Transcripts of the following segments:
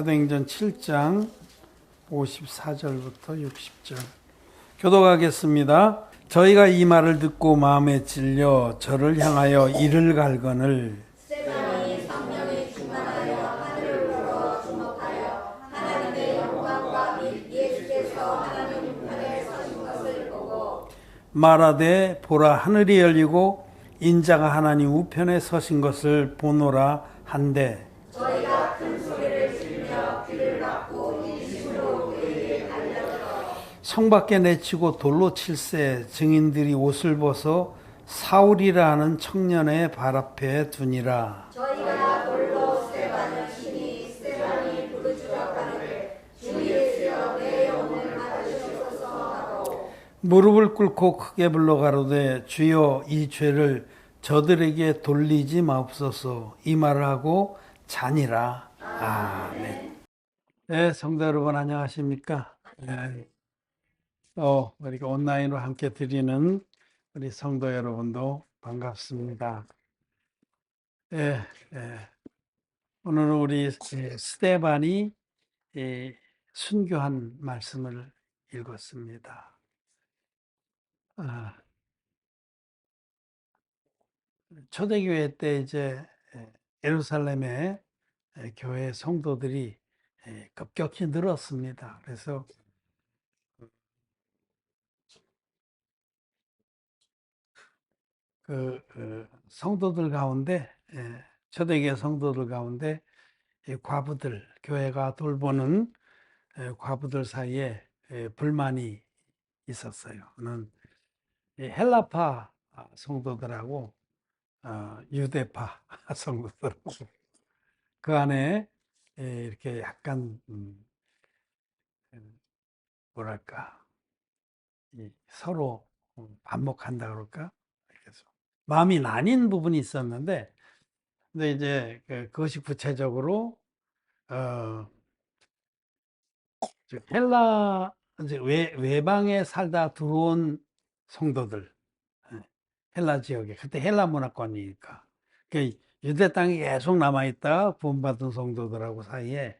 사도행전 7장 54절부터 60절 교독하겠습니다. 저희가 이 말을 듣고 마음에 찔려 저를 향하여 이를 갈거늘 스데반이 성령에 충만하여 하늘을 보러 주목하여 하나님의 영광과 및 예수께서 하나님 우편에 서신 것을 보고 말하되 보라 하늘이 열리고 인자가 하나님 우편에 서신 것을 보노라 한데 저희가 큰 소리를 지르며 귀를 막고 인심으로 그에게 달려들어 성 밖에 내치고 돌로 칠세 증인들이 옷을 벗어 사울이라 하는 청년의 발 앞에 두니라. 저희가 돌로 스데반을 치니 스데반이 부르짖어 가로되 주 예수여 내 영혼을 받으시옵소서 하고 무릎을 꿇고 크게 불러 가로되 주여 이 죄를 저들에게 돌리지 마옵소서. 이 말을 하고 자니라. 아멘. 네, 성도 여러분 안녕하십니까? 네. 우리가 온라인으로 함께 드리는 우리 성도 여러분도 반갑습니다. 예, 예. 오늘은 우리 스데반이 순교한 말씀을 읽었습니다. 초대교회 때 이제 예루살렘에 교회 성도들이 급격히 늘었습니다. 그래서 그 성도들 가운데 초대교회 성도들 가운데 이 과부들 교회가 돌보는 과부들 사이에 불만이 있었어요. 는 헬라파 성도들하고 유대파 성도들하고 그 안에 이렇게 약간 뭐랄까 서로 반목한다 그럴까? 그래서 마음이 나뉜 부분이 있었는데, 근데 이제 그것이 구체적으로 헬라 이제 외방에 살다 들어온 성도들, 헬라 지역에 그때 헬라 문화권이니까 그 유대 땅에 계속 남아 있다 구원받은 성도들하고 사이에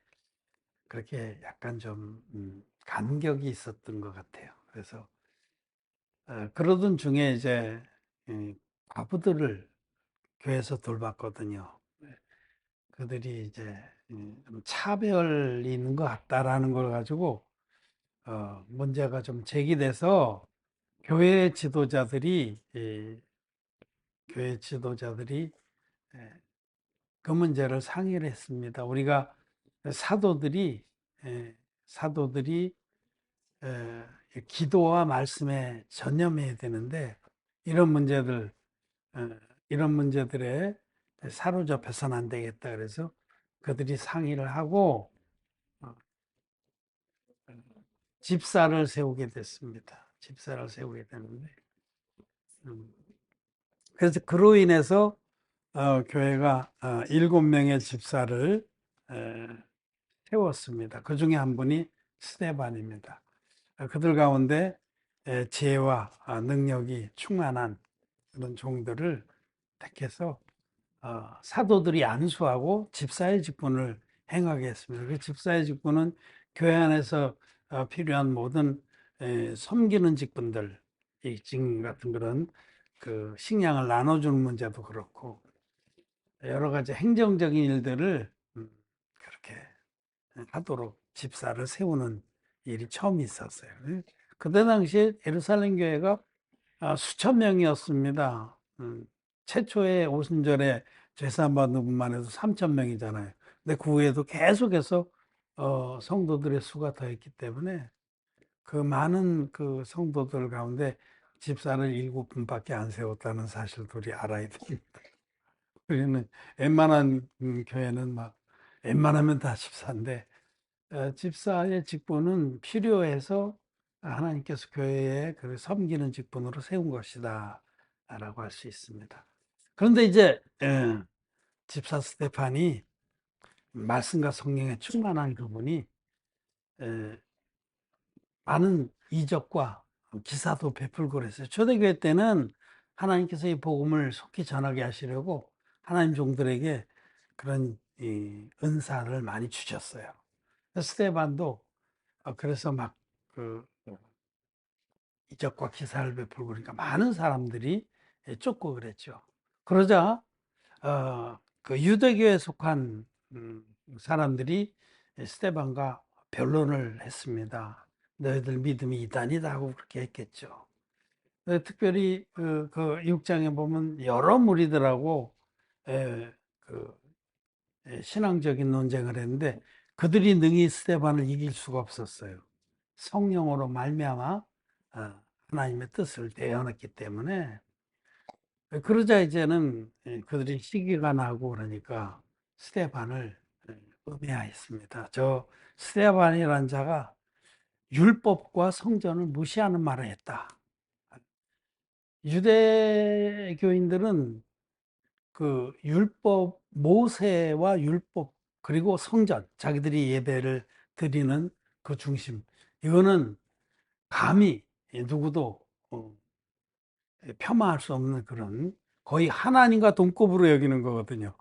그렇게 약간 좀 간격이 있었던 것 같아요. 그래서 그러던 중에 이제 과부들을 교회에서 돌봤거든요. 그들이 이제 좀 차별이 있는 것 같다라는 걸 가지고 문제가 좀 제기돼서 교회 지도자들이 그 문제를 상의를 했습니다. 우리가 사도들이 기도와 말씀에 전념해야 되는데 이런 문제들 이런 문제들에 사로잡혀서는 안 되겠다. 그래서 그들이 상의를 하고 집사를 세우게 됐습니다. 집사를 세우게 되는데 그래서 그로 인해서 교회가 7명의 집사를 세웠습니다. 그 중에 한 분이 스데반입니다. 그들 가운데 지혜와 능력이 충만한 그런 종들을 택해서 사도들이 안수하고 집사의 직분을 행하게 했습니다. 그 집사의 직분은 교회 안에서 필요한 모든 섬기는 직분들, 지금 같은 그런 그 식량을 나눠주는 문제도 그렇고 여러 가지 행정적인 일들을 그렇게 하도록 집사를 세우는 일이 처음 있었어요. 그때 당시에 예루살렘 교회가 수천 명이었습니다. 최초의 오순절에 제사받는 분만 해도 3천 명이잖아요. 근데 그 후에도 계속해서 성도들의 수가 더했기 때문에 그 많은 그 성도들 가운데 집사를 7분밖에 안 세웠다는 사실도 우리 알아야 됩니다. 우리는 웬만한 교회는 막 웬만하면 다 집사인데 집사의 직분은 필요해서 하나님께서 교회에 그 섬기는 직분으로 세운 것이다 라고 할 수 있습니다. 그런데 이제 집사 스데반이 말씀과 성령에 충만한 그분이 많은 이적과 기사도 베풀고 그랬어요. 초대교회 때는 하나님께서 이 복음을 속히 전하게 하시려고 하나님 종들에게 그런 이 은사를 많이 주셨어요. 스테반도 그래서 막 그 이적과 기사를 베풀고 그러니까 많은 사람들이 쫓고 그랬죠. 그러자 그 유대교에 속한 사람들이 스테반과 변론을 했습니다. 너희들 믿음이 이단이다 하고 그렇게 했겠죠. 특별히 그 6장에 보면 여러 무리들하고 그 신앙적인 논쟁을 했는데 그들이 능히 스테반을 이길 수가 없었어요. 성령으로 말미암아 하나님의 뜻을 대언했기 때문에 그러자 이제는 그들이 시기가 나고 그러니까 스테반을 음해하였습니다. 저 스테반이라는 자가 율법과 성전을 무시하는 말을 했다. 유대교인들은 그 율법, 모세와 율법, 그리고 성전, 자기들이 예배를 드리는 그 중심. 이거는 감히 누구도 폄하할 수 없는 그런 거의 하나님과 동급으로 여기는 거거든요.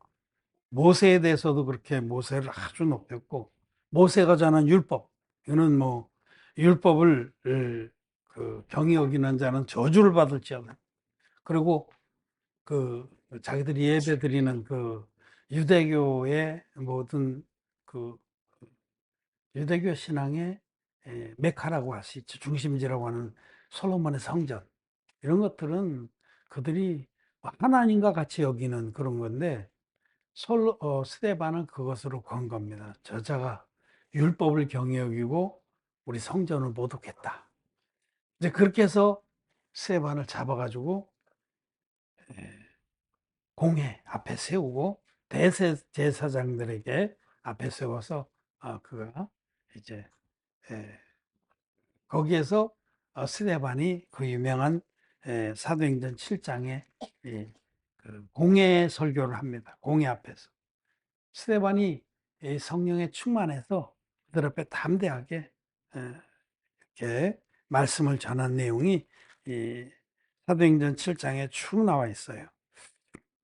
모세에 대해서도 그렇게 모세를 아주 높였고, 모세가 전한 율법, 이거는 뭐, 율법을 그 경히 여기는 자는 저주를 받을지어다. 그리고 그 자기들이 예배 드리는 그 유대교의 모든 그 유대교 신앙의 메카라고 할 수 있죠. 중심지라고 하는 솔로몬의 성전. 이런 것들은 그들이 하나님과 같이 여기는 그런 건데 스데반은 그것으로 건 겁니다. 저자가 율법을 경히 여기고 우리 성전을 모독했다. 이제 그렇게 해서 스데반을 잡아가지고 공회 앞에 세우고 대세 제사장들에게 앞에 세워서 그가 이제 거기에서 스데반이 그 유명한 사도행전 7장에 그 공회 설교를 합니다. 공회 앞에서 스데반이 성령에 충만해서 그들 앞에 담대하게 이렇게 말씀을 전한 내용이 이 사도행전 7장에 쭉 나와 있어요.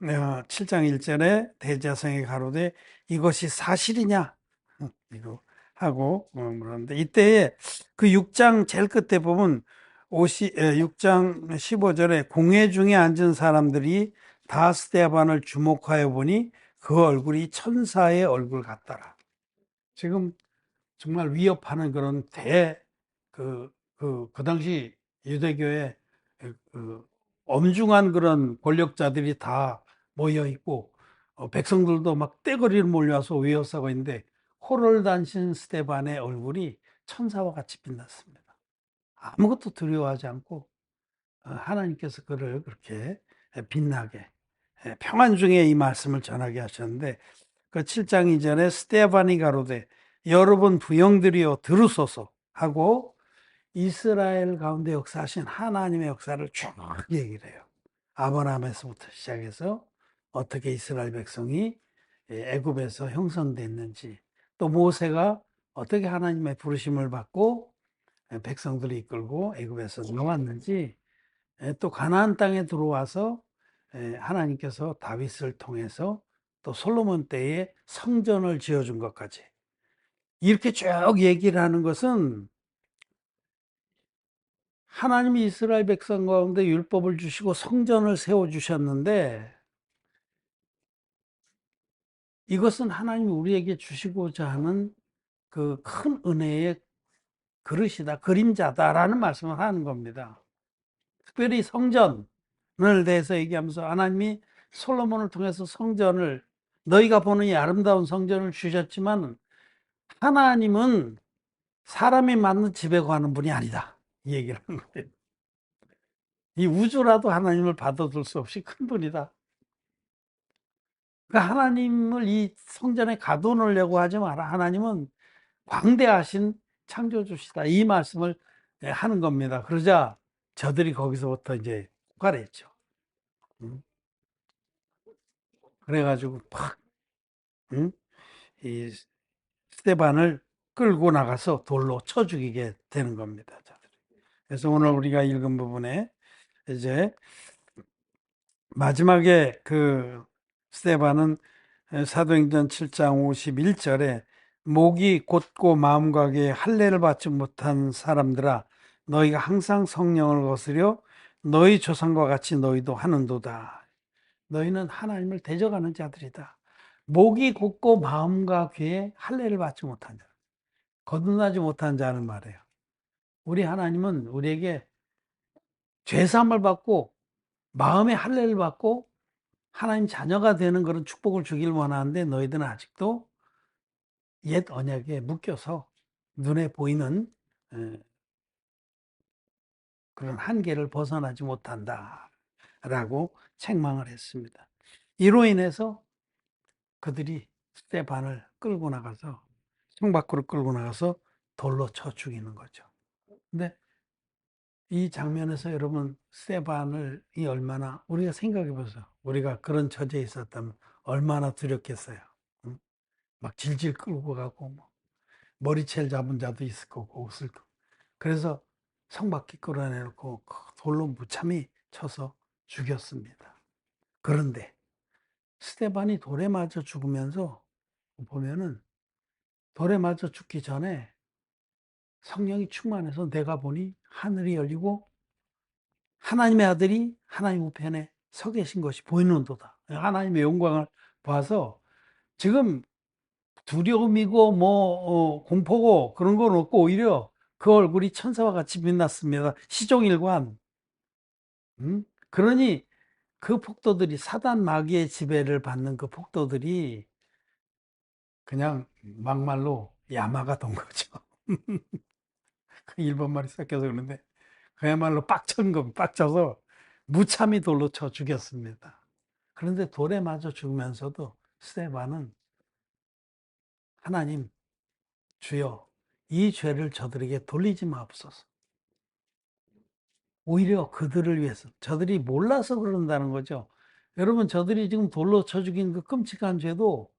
7장 1절에 대제사장이 가로되 이것이 사실이냐 이거 하고 물었는데 이때에 그 6장 제일 끝에 보면 6장 15절에 공회 중에 앉은 사람들이 다 스데반을 주목하여 보니 그 얼굴이 천사의 얼굴 같더라. 지금 정말 위협하는 그런 그 당시 유대교에 그 엄중한 그런 권력자들이 다 모여 있고 백성들도 막 떼거리를 몰려와서 외워싸고 있는데 호를 단신 스데반의 얼굴이 천사와 같이 빛났습니다. 아무것도 두려워하지 않고 하나님께서 그를 그렇게 빛나게 평안 중에 이 말씀을 전하게 하셨는데 그 7장 이전에 스데반이 가로되 여러분 부형들이여 들으소서 하고 이스라엘 가운데 역사하신 하나님의 역사를 쭉 얘기를 해요. 아브라함에서부터 시작해서 어떻게 이스라엘 백성이 애굽에서 형성됐는지 또 모세가 어떻게 하나님의 부르심을 받고 백성들을 이끌고 애굽에서 나왔는지 또 가나안 땅에 들어와서 하나님께서 다윗을 통해서 또 솔로몬 때에 성전을 지어준 것까지 이렇게 쭉 얘기를 하는 것은 하나님이 이스라엘 백성 가운데 율법을 주시고 성전을 세워주셨는데 이것은 하나님이 우리에게 주시고자 하는 그 큰 은혜의 그릇이다, 그림자다라는 말씀을 하는 겁니다. 특별히 성전을 대해서 얘기하면서 하나님이 솔로몬을 통해서 성전을 너희가 보는 이 아름다운 성전을 주셨지만 하나님은 사람이 만든 집에 가는 분이 아니다. 이 얘기를 하는 거예요. 이 우주라도 하나님을 받아들 수 없이 큰 분이다. 그 하나님을 이 성전에 가둬놓으려고 하지 마라. 하나님은 광대하신 창조주시다. 이 말씀을 하는 겁니다. 그러자 저들이 거기서부터 이제 폭발했죠. 그래가지고 팍, 이 스테반을 끌고 나가서 돌로 쳐 죽이게 되는 겁니다. 저들이. 그래서 오늘 우리가 읽은 부분에 이제 마지막에 그 스테반은 사도행전 7장 51절에 목이 곧고 마음 과하게 할례를 받지 못한 사람들아, 너희가 항상 성령을 거스려 너희 조상과 같이 너희도 하는도다. 너희는 하나님을 대적하는 자들이다. 목이 곧고 마음과 귀에 할례를 받지 못한 자, 거듭나지 못한 자는 말이에요. 우리 하나님은 우리에게 죄사함을 받고 마음의 할례를 받고 하나님 자녀가 되는 그런 축복을 주길 원하는데, 너희들은 아직도 옛 언약에 묶여서 눈에 보이는 그런 한계를 벗어나지 못한다 라고 책망을 했습니다. 이로 인해서 그들이 스테반을 끌고 나가서, 성 밖으로 끌고 나가서 돌로 쳐 죽이는 거죠. 근데 이 장면에서 여러분, 스테반을 얼마나, 우리가 생각해 보세요. 우리가 그런 처지에 있었다면 얼마나 두렵겠어요. 응? 막 질질 끌고 가고, 뭐 머리채를 잡은 자도 있을 거고, 옷을. 그래서 성 밖에 끌어내놓고 돌로 무참히 쳐서 죽였습니다. 그런데 스테반이 돌에 맞아 죽으면서 보면은, 돌에 맞아 죽기 전에 성령이 충만해서 내가 보니 하늘이 열리고 하나님의 아들이 하나님 우편에 서 계신 것이 보이는도다. 하나님의 영광을 봐서 지금 두려움이고 공포고 그런 건 없고, 오히려 그 얼굴이 천사와 같이 빛났습니다. 시종일관. 그러니 그 폭도들이, 사단 마귀의 지배를 받는 그 폭도들이 그냥 막말로 야마가 돈 거죠. 그 일본말이 섞여서 그런데 그야말로 빡친 거, 빡쳐서 무참히 돌로 쳐 죽였습니다. 그런데 돌에 맞아 죽으면서도 스테반은, 하나님, 주여, 이 죄를 저들에게 돌리지 마옵소서. 오히려 그들을 위해서, 저들이 몰라서 그런다는 거죠. 여러분, 저들이 지금 돌로 쳐 죽인 그 끔찍한 죄도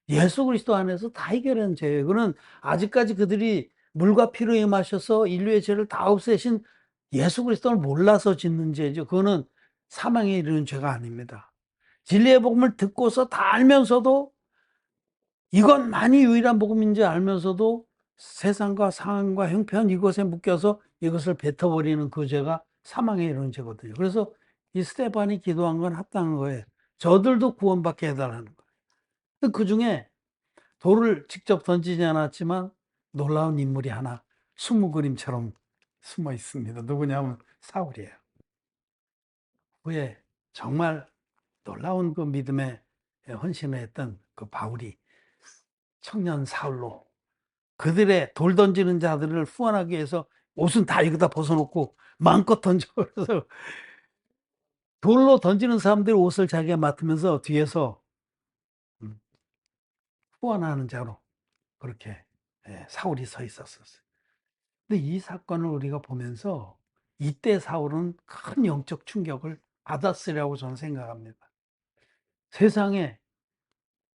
예수 그리스도 안에서 다 해결한 죄예요. 그는 아직까지 그들이 물과 피로 임하셔서 인류의 죄를 다 없애신 예수 그리스도를 몰라서 짓는 죄죠. 그거는 사망에 이르는 죄가 아닙니다. 진리의 복음을 듣고서 다 알면서도, 이것만이 유일한 복음인 줄 알면서도 세상과 상황과 형편 이것에 묶여서 이것을 뱉어버리는 그 죄가 사망에 이르는 죄거든요. 그래서 이 스테반이 기도한 건 합당한 거예요. 저들도 구원받게 해달라는 거예요. 그 중에 돌을 직접 던지지 않았지만 놀라운 인물이 하나 숨은 그림처럼 숨어 있습니다. 누구냐면 사울이에요. 후에 정말 놀라운 그 믿음에 헌신을 했던 그 바울이 청년 사울로 그들의 돌 던지는 자들을 후원하기 위해서 옷은 다 여기다 벗어놓고 마음껏 던져. 그래서 돌로 던지는 사람들의 옷을 자기가 맡으면서 뒤에서 후원하는 자로 그렇게 사울이 서 있었어요. 근데 이 사건을 우리가 보면서 이때 사울은 큰 영적 충격을 받았으리라고 저는 생각합니다. 세상에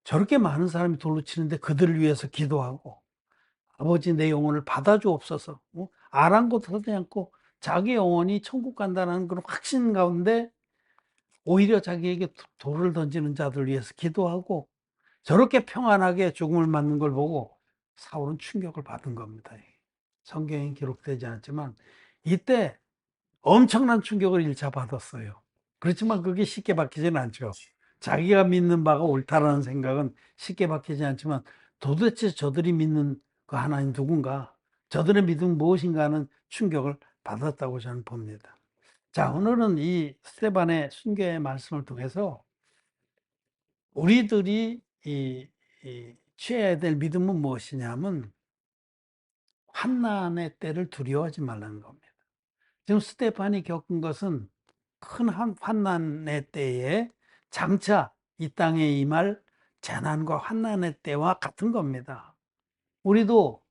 저렇게 많은 사람이 돌로 치는데 그들을 위해서 기도하고, 아버지 내 영혼을 받아주옵소서, 아랑곳하지 않고 자기 영혼이 천국 간다는 그런 확신 가운데 오히려 자기에게 돌을 던지는 자들 위해서 기도하고 저렇게 평안하게 죽음을 맞는 걸 보고 사울은 충격을 받은 겁니다. 성경에 기록되지 않지만 이때 엄청난 충격을 1차 받았어요. 그렇지만 그게 쉽게 바뀌지는 않죠. 자기가 믿는 바가 옳다라는 생각은 쉽게 바뀌지 않지만, 도대체 저들이 믿는 그 하나님 누군가, 저들의 믿음 무엇인가 하는 충격을 받았다고 저는 봅니다. 자, 오늘은 이 스테반의 순교의 말씀을 통해서 우리들이 취해야 될 믿음은 무엇이냐면, 환난의 때를 두려워하지 말라는 겁니다. 지금 스테판이 겪은 것은 큰 환난의 때에 장차 이 땅에 임할 재난과 환난의 때와 같은 겁니다. 우리도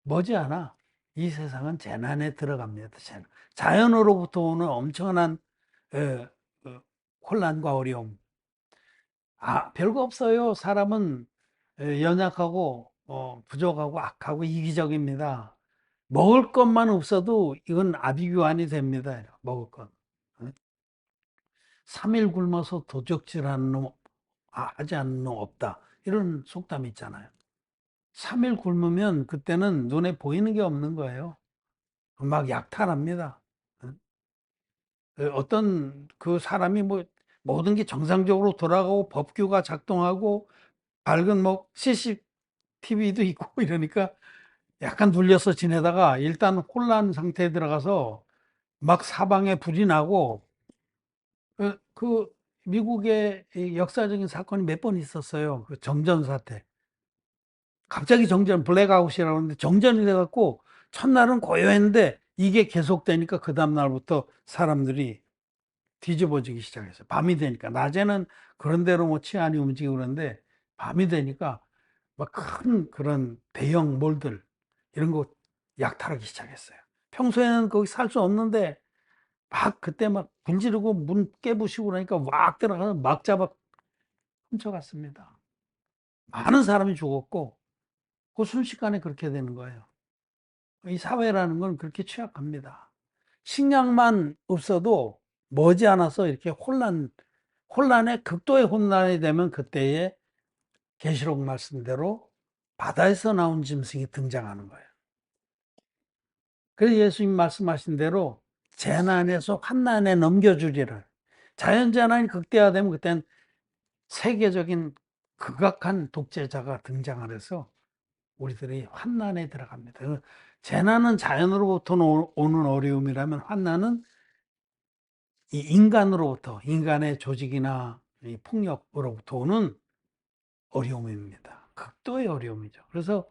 머지않아 이 세상은 재난에 들어갑니다. 자연으로부터 오는 엄청난 혼란과 어려움. 별거 없어요. 사람은 연약하고 부족하고 악하고 이기적입니다. 먹을 것만 없어도 이건 아비규환이 됩니다. 먹을 것. 3일 굶어서 도적질하는 놈, 하지 않는 놈 없다. 이런 속담이 있잖아요. 3일 굶으면 그때는 눈에 보이는 게 없는 거예요. 막 약탈합니다. 어떤 그 사람이 뭐 모든 게 정상적으로 돌아가고 법규가 작동하고 밝은 뭐 CCTV도 있고 이러니까 약간 눌려서 지내다가 일단 혼란 상태에 들어가서 막 사방에 불이 나고 그 미국의 이 역사적인 사건이 몇 번 있었어요. 그 정전 사태. 갑자기 정전 블랙아웃이라고 하는데 정전이 돼갖고 첫날은 고요했는데 이게 계속되니까 그 다음날부터 사람들이 뒤집어지기 시작했어요. 밤이 되니까. 낮에는 그런 대로 뭐 치안이 움직이고 그러는데 밤이 되니까 막 큰 그런 대형 몰들 이런 거 약탈하기 시작했어요. 평소에는 거기 살 수 없는데 막 그때 막 불 지르고 문 깨부시고 그러니까 막 들어가서 막 잡아 훔쳐갔습니다. 많은 사람이 죽었고 그 순식간에 그렇게 되는 거예요. 이 사회라는 건 그렇게 취약합니다. 식량만 없어도 머지않아서 이렇게 혼란에 극도의 혼란이 되면 그때에 계시록 말씀대로 바다에서 나온 짐승이 등장하는 거예요. 그래서 예수님 말씀하신 대로 재난에서 환난에 넘겨주리를. 자연재난이 극대화되면 그때는 세계적인 극악한 독재자가 등장을 해서 우리들이 환난에 들어갑니다. 재난은 자연으로부터 오는 어려움이라면 환난은 이 인간으로부터, 인간의 조직이나 이 폭력으로부터 오는 어려움입니다. 극도의 어려움이죠. 그래서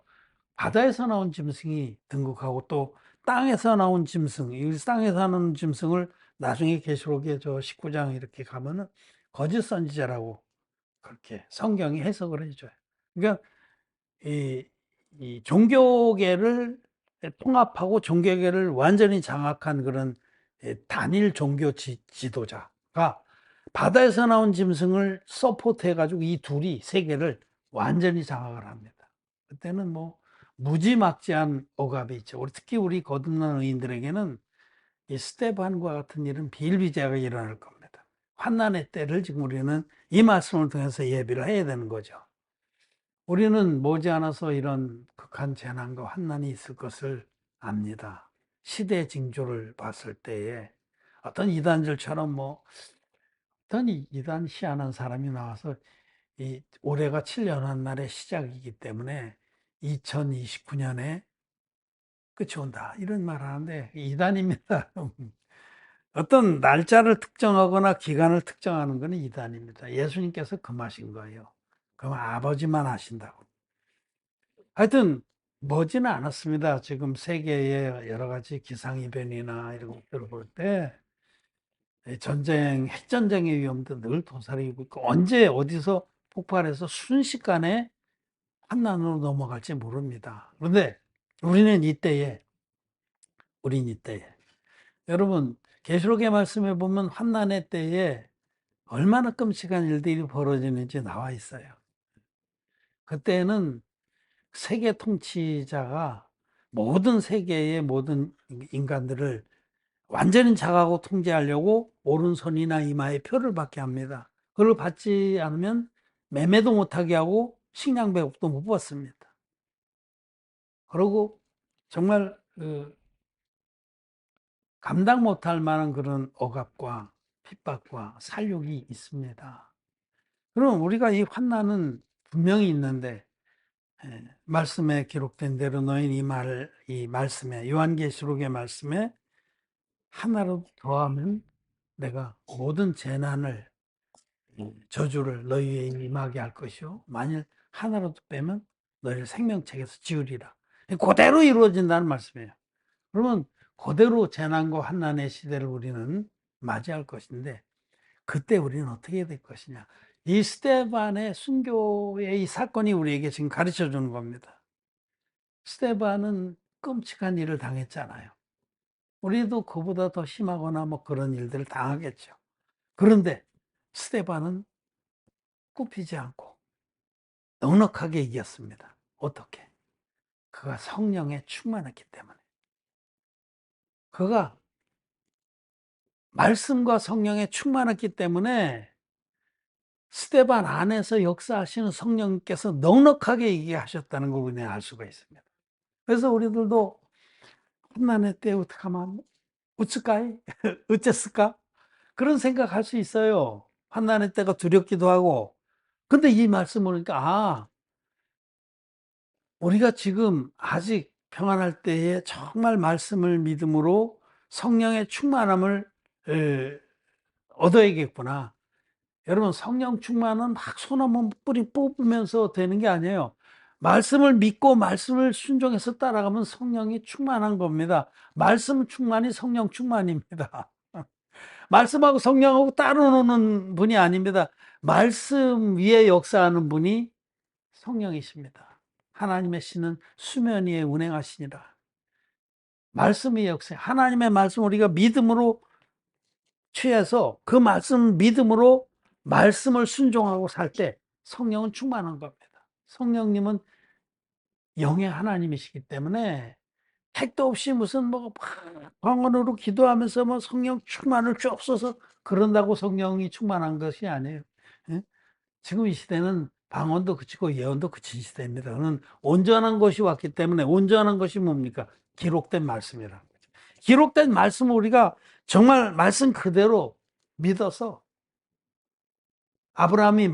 바다에서 나온 짐승이 등극하고 또 땅에서 나온 짐승, 이 땅에서 나온 짐승을 나중에 계시록에 저 19장 이렇게 가면은 거짓 선지자라고 그렇게 성경이 해석을 해줘요. 그러니까 이, 이 종교계를 통합하고 종교계를 완전히 장악한 그런 단일 종교 지도자가 바다에서 나온 짐승을 서포트 해가지고 이 둘이 세계를 완전히 장악을 합니다. 그때는 뭐 무지막지한 억압이 있죠. 특히 우리 거듭난 의인들에게는 이 스테반과 같은 일은 비일비재하게 일어날 겁니다. 환난의 때를 지금 우리는 이 말씀을 통해서 예비를 해야 되는 거죠. 우리는 머지않아서 이런 극한 재난과 환난이 있을 것을 압니다. 시대 징조를 봤을 때에 어떤 이단들처럼 뭐 어떤 이단 희한한 사람이 나와서 이 올해가 7년 날의 시작이기 때문에 2029년에 끝이 온다 이런 말 하는데 이단입니다. 어떤 날짜를 특정하거나 기간을 특정하는 것은 이단입니다. 예수님께서 금하신 거예요. 그럼 아버지만 하신다고. 하여튼 머지는 않았습니다. 지금 세계의 여러 가지 기상이변이나 이런 것들을 볼 때 전쟁, 핵전쟁의 위험도 늘 도사리고 있고 언제 어디서 폭발해서 순식간에 환난으로 넘어갈지 모릅니다. 그런데 우리는 이때에 여러분 계시록의 말씀에 보면 환난의 때에 얼마나 끔찍한 일들이 벌어지는지 나와 있어요. 그때는 세계 통치자가 모든 세계의 모든 인간들을 완전히 장악하고 통제하려고 오른손이나 이마에 표를 받게 합니다. 그걸 받지 않으면 매매도 못하게 하고 식량 배급도 못 받습니다. 그리고 정말 감당 못할 만한 그런 억압과 핍박과 살육이 있습니다. 그럼 우리가 이 환난은 분명히 있는데 말씀에 기록된 대로 너희는 이 말씀에 요한계시록의 말씀에 하나로 더하면 내가 모든 재난을 저주를 너희에 임하게 할 것이요 만일 하나라도 빼면 너희를 생명책에서 지우리라. 그대로 이루어진다는 말씀이에요. 그러면 그대로 재난과 환난의 시대를 우리는 맞이할 것인데 그때 우리는 어떻게 될 것이냐. 이 스테반의 순교의 이 사건이 우리에게 지금 가르쳐 주는 겁니다. 스테반은 끔찍한 일을 당했잖아요. 우리도 그보다 더 심하거나 뭐 그런 일들을 당하겠죠. 그런데 스테반은 굽히지 않고 넉넉하게 이겼습니다. 어떻게? 그가 성령에 충만했기 때문에. 그가 말씀과 성령에 충만했기 때문에 스데반 안에서 역사하시는 성령님께서 넉넉하게 얘기하셨다는 걸 우리는 알 수가 있습니다. 그래서 우리들도 환난의 때 어떡하면 어쩔까이? 어쨌을까? 그런 생각할 수 있어요. 환난의 때가 두렵기도 하고. 근데 이 말씀 보니까 우리가 지금 아직 평안할 때에 정말 말씀을 믿음으로 성령의 충만함을 얻어야겠구나. 여러분, 성령 충만은 막 손 한번 뿌리 뽑으면서 되는 게 아니에요. 말씀을 믿고 말씀을 순종해서 따라가면 성령이 충만한 겁니다. 말씀 충만이 성령 충만입니다. 말씀하고 성령하고 따로 노는 분이 아닙니다. 말씀 위에 역사하는 분이 성령이십니다. 하나님의 신은 수면 위에 운행하시니라. 말씀의 역사, 하나님의 말씀 우리가 믿음으로 취해서 그 말씀 믿음으로 말씀을 순종하고 살 때 성령은 충만한 겁니다. 성령님은 영의 하나님이시기 때문에 택도 없이 무슨 뭐 방언으로 기도하면서 뭐 성령 충만을 주옵소서 그런다고 성령이 충만한 것이 아니에요. 예? 지금 이 시대는 방언도 그치고 예언도 그친 시대입니다. 그는 온전한 것이 왔기 때문에 온전한 것이 뭡니까? 기록된 말씀이라는 거죠. 기록된 말씀을 우리가 정말 말씀 그대로 믿어서 아브라함이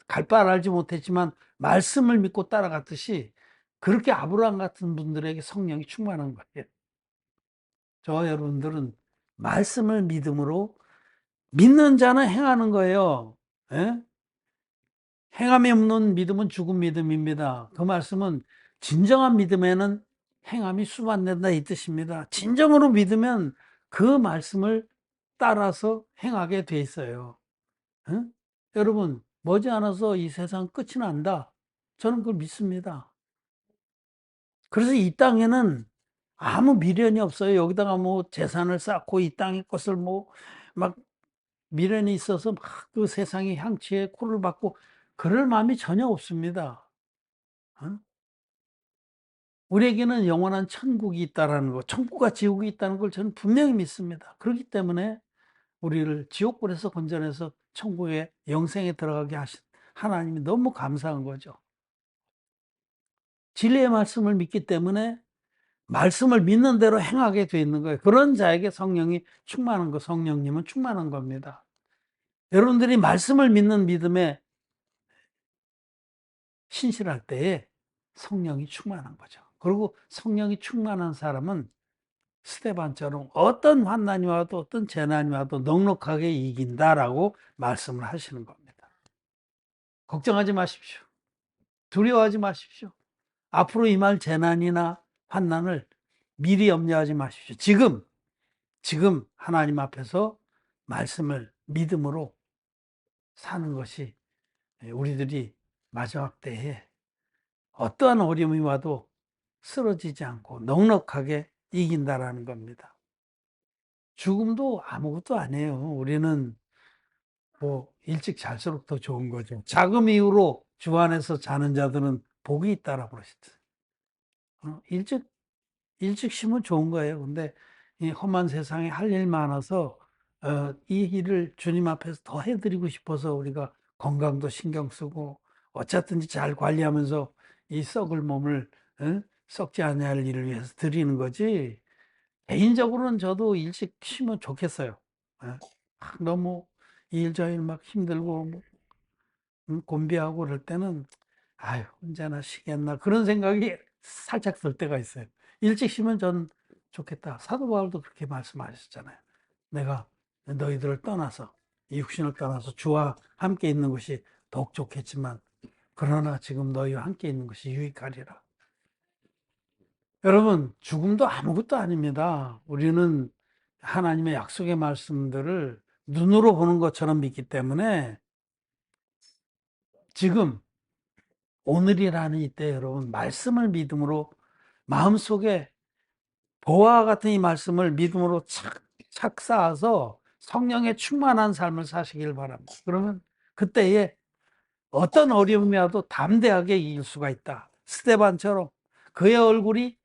갈 바를 알지 못했지만 말씀을 믿고 따라갔듯이 그렇게 아브라함 같은 분들에게 성령이 충만한 거예요. 저와 여러분들은 말씀을 믿음으로 믿는 자는 행하는 거예요. 예? 행함이 없는 믿음은 죽은 믿음입니다. 그 말씀은 진정한 믿음에는 행함이 수반된다 이 뜻입니다. 진정으로 믿으면 그 말씀을 따라서 행하게 돼 있어요. 응? 여러분, 머지않아서 이 세상 끝이 난다. 저는 그걸 믿습니다. 그래서 이 땅에는 아무 미련이 없어요. 여기다가 뭐 재산을 쌓고 이 땅의 것을 뭐 막 미련이 있어서 막 그 세상의 향취에 코를 박고 그럴 마음이 전혀 없습니다. 어? 우리에게는 영원한 천국이 있다라는 거, 천국과 지옥이 있다는 걸 저는 분명히 믿습니다. 그렇기 때문에 우리를 지옥불에서 건져내서 천국에 영생에 들어가게 하신 하나님이 너무 감사한 거죠. 진리의 말씀을 믿기 때문에 말씀을 믿는 대로 행하게 돼 있는 거예요. 그런 자에게 성령이 충만한 거, 성령님은 충만한 겁니다. 여러분들이 말씀을 믿는 믿음에 신실할 때에 성령이 충만한 거죠. 그리고 성령이 충만한 사람은 스데반처럼 어떤 환난이 와도 어떤 재난이 와도 넉넉하게 이긴다라고 말씀을 하시는 겁니다. 걱정하지 마십시오. 두려워하지 마십시오. 앞으로 임할 재난이나 환난을 미리 염려하지 마십시오. 지금 하나님 앞에서 말씀을 믿음으로 사는 것이 우리들이 마지막 때에 어떠한 어려움이 와도 쓰러지지 않고 넉넉하게 이긴다라는 겁니다. 죽음도 아무것도 아니에요. 우리는 뭐 일찍 잘수록 더 좋은 거죠. 자금 이후로 주 안에서 자는 자들은 복이 있다라고 그러시더라고요. 일찍 쉬면 좋은 거예요. 근데 이 험한 세상에 할 일 많아서 이 일을 주님 앞에서 더 해드리고 싶어서 우리가 건강도 신경 쓰고 어쨌든지 잘 관리하면서 이 썩을 몸을 썩지 아니할 일을 위해서 드리는 거지. 개인적으로는 저도 일찍 쉬면 좋겠어요. 너무 이 일 저 일 막 힘들고 뭐, 곤비하고 그럴 때는 아유 언제나 쉬겠나 그런 생각이 살짝 들 때가 있어요. 일찍 쉬면 전 좋겠다. 사도 바울도 그렇게 말씀하셨잖아요. 내가 너희들을 떠나서 이 육신을 떠나서 주와 함께 있는 것이 더욱 좋겠지만 그러나 지금 너희와 함께 있는 것이 유익하리라. 여러분 죽음도 아무것도 아닙니다. 우리는 하나님의 약속의 말씀들을 눈으로 보는 것처럼 믿기 때문에 지금 오늘이라는 이때 여러분 말씀을 믿음으로 마음속에 보화와 같은 이 말씀을 믿음으로 착 쌓아서 성령의 충만한 삶을 사시길 바랍니다. 그러면 그때에 어떤 어려움이 와도 담대하게 이길 수가 있다. 스데반처럼 그의 얼굴이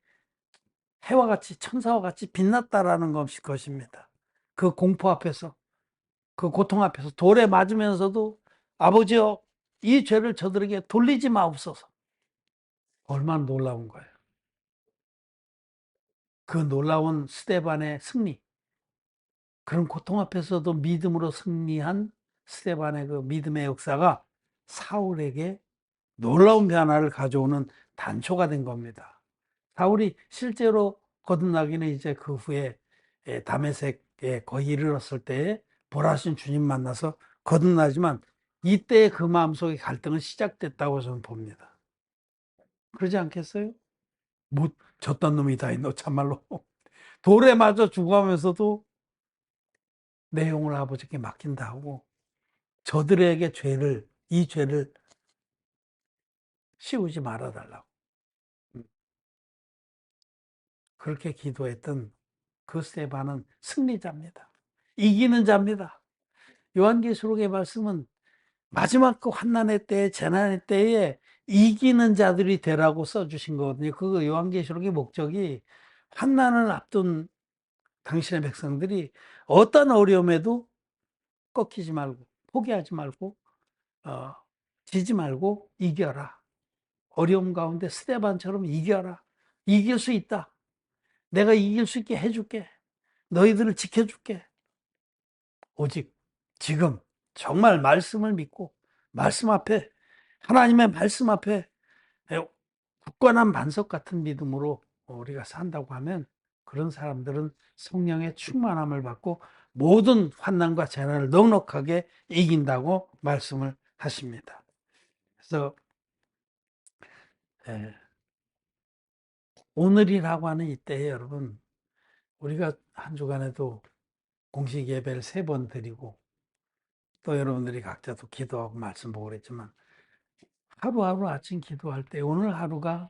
해와 같이 천사와 같이 빛났다라는 것입니다. 그 공포 앞에서 그 고통 앞에서 돌에 맞으면서도 아버지여 이 죄를 저들에게 돌리지 마옵소서. 얼마나 놀라운 거예요. 그 놀라운 스데반의 승리, 그런 고통 앞에서도 믿음으로 승리한 스데반의 그 믿음의 역사가 사울에게 놀라운 변화를 가져오는 단초가 된 겁니다. 사울이 실제로 거듭나기는 이제 그 후에 다메섹에 거의 이르렀을 때에 보라신 주님 만나서 거듭나지만 이때 그 마음속에 갈등은 시작됐다고 저는 봅니다. 그러지 않겠어요? 못 졌던 놈이다 너 참말로. 돌에 맞아 죽어가면서도 내 영혼을 아버지께 맡긴다 하고 저들에게 이 죄를 씌우지 말아달라고 그렇게 기도했던 그 스데반은 승리자입니다. 이기는 자입니다. 요한계시록의 말씀은 마지막 그 환난의 때, 재난의 때에 이기는 자들이 되라고 써주신 거거든요. 그 요한계시록의 목적이 환난을 앞둔 당신의 백성들이 어떤 어려움에도 꺾이지 말고, 포기하지 말고, 어, 지지 말고 이겨라. 어려움 가운데 스데반처럼 이겨라. 이길 수 있다. 내가 이길 수 있게 해줄게. 너희들을 지켜줄게. 오직 지금 정말 말씀을 믿고 말씀 앞에 하나님의 말씀 앞에 굳건한 반석 같은 믿음으로 우리가 산다고 하면 그런 사람들은 성령의 충만함을 받고 모든 환난과 재난을 넉넉하게 이긴다고 말씀을 하십니다. 그래서 오늘이라고 하는 이때에 여러분 우리가 한 주간에도 공식 예배를 3번 드리고 또 여러분들이 각자 또 기도하고 말씀 보고 그랬지만 하루하루 아침 기도할 때 오늘 하루가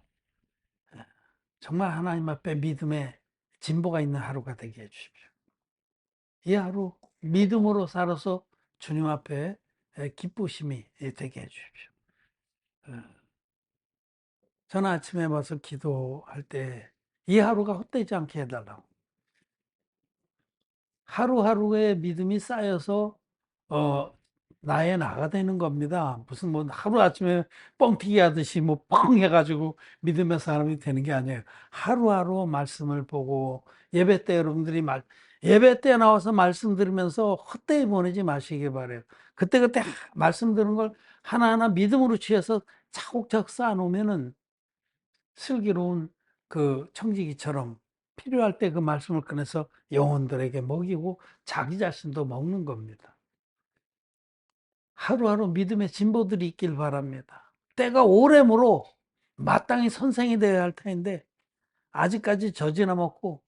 정말 하나님 앞에 믿음의 진보가 있는 하루가 되게 해주십시오. 이 하루 믿음으로 살아서 주님 앞에 기쁘심이 되게 해주십시오. 저는 아침에 와서 기도할 때 이 하루가 헛되지 않게 해달라고. 하루하루의 믿음이 쌓여서 나의 나가 되는 겁니다. 무슨 뭐 하루아침에 뻥튀기 하듯이 뭐 뻥 해가지고 믿음의 사람이 되는 게 아니에요. 하루하루 말씀을 보고 예배 때 여러분들이 예배 때 나와서 말씀 들으면서 헛되이 보내지 마시기 바래요. 그때그때 말씀 들은 걸 하나하나 믿음으로 취해서 차곡차곡 쌓아놓으면은 슬기로운 그 청지기처럼 필요할 때 그 말씀을 꺼내서 영혼들에게 먹이고 자기 자신도 먹는 겁니다. 하루하루 믿음의 진보들이 있길 바랍니다. 때가 오래므로 마땅히 선생이 되어야 할 터인데 아직까지 젖이나 먹고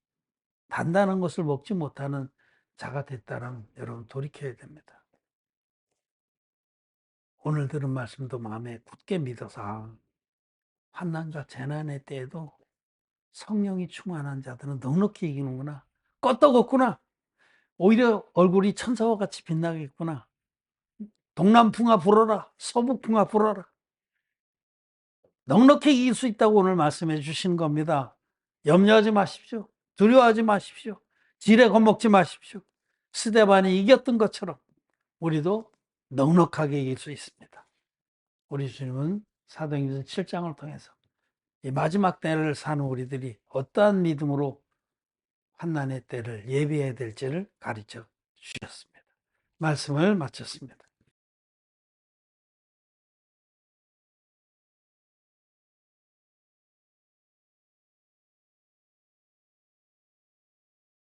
단단한 것을 먹지 못하는 자가 됐다면 여러분 돌이켜야 됩니다. 오늘 들은 말씀도 마음에 굳게 믿어서 환난과 재난의 때에도 성령이 충만한 자들은 넉넉히 이기는구나. 껐떡없구나. 오히려 얼굴이 천사와 같이 빛나겠구나. 동남풍아 불어라. 서북풍아 불어라. 넉넉히 이길 수 있다고 오늘 말씀해 주시는 겁니다. 염려하지 마십시오. 두려워하지 마십시오. 지레 겁먹지 마십시오. 스데반이 이겼던 것처럼 우리도 넉넉하게 이길 수 있습니다. 우리 주님은 사도행전 7장을 통해서 이 마지막 때를 사는 우리들이 어떠한 믿음으로 환난의 때를 예비해야 될지를 가르쳐 주셨습니다. 말씀을 마쳤습니다.